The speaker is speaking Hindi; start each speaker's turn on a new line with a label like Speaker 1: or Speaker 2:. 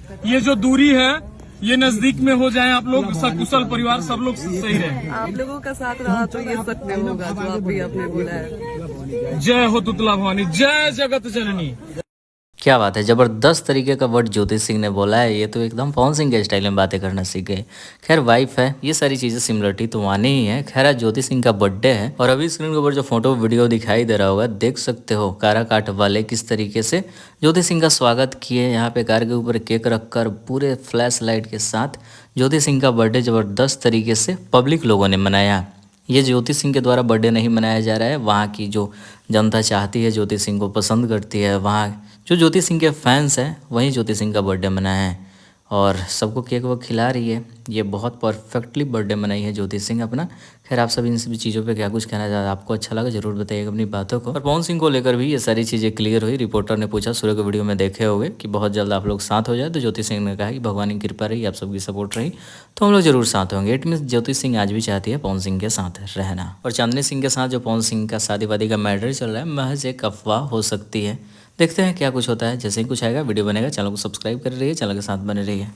Speaker 1: ये जो दूरी है ये नजदीक में हो जाए, आप लोग सकुशल परिवार सब लोग सही रहे।
Speaker 2: आप लोगों का साथ रहा तो ये सत्य होगा जो आप भी आपने बोला है।
Speaker 1: जय हो तुतला भवानी, जय जगत जननी।
Speaker 3: क्या बात है, जबरदस्त तरीके का वर्ड ज्योति सिंह ने बोला है। ये तो एकदम पवन सिंह के स्टाइल में बातें करना सीख गए। खैर वाइफ है, ये सारी चीजें सिमिलरिटी तो आनी ही है। खैर आज ज्योति सिंह का बर्थडे है और अभी स्क्रीन के ऊपर जो फोटो वीडियो दिखाई दे रहा होगा, देख सकते हो काराकाट वाले किस तरीके से ज्योति सिंह का स्वागत किए। यहाँ पे कार के ऊपर केक रखकर पूरे फ्लैश लाइट के साथ ज्योति सिंह का बर्थडे जबरदस्त तरीके से पब्लिक लोगों ने मनाया। ये ज्योति सिंह के द्वारा बर्थडे नहीं मनाया जा रहा है, वहाँ की जो जनता चाहती है, ज्योति सिंह को पसंद करती है, वहाँ जो ज्योति सिंह के फैंस हैं वहीं ज्योति सिंह का बर्थडे मनाया है और सबको केक वो खिला रही है। ये बहुत परफेक्टली बर्थडे मनाई है ज्योति सिंह अपना। खैर आप सब इन सभी चीज़ों पे क्या कुछ कहना चाहते हैं, आपको अच्छा लगा जरूर बताइएगा अपनी बातों को। और पवन सिंह को लेकर भी ये सारी चीज़ें क्लियर हुई। रिपोर्टर ने पूछा, सूर्य को वीडियो में देखे होंगे कि बहुत जल्द आप लोग साथ हो जाए, तो ज्योति सिंह ने कहा कि भगवान की कृपा रही, आप सबकी सपोर्ट रही तो हम लोग जरूर साथ होंगे। इट मीन्स ज्योति सिंह आज भी चाहती है पवन सिंह के साथ रहना। और चांदनी सिंह के साथ जो पवन सिंह का शादी वादी का मैटर चल रहा है, महज एक अफवाह हो सकती है। देखते हैं क्या कुछ होता है। जैसे ही कुछ आएगा वीडियो बनेगा, चैनल को सब्सक्राइब कर रही है, चैनल के साथ बने रहिए।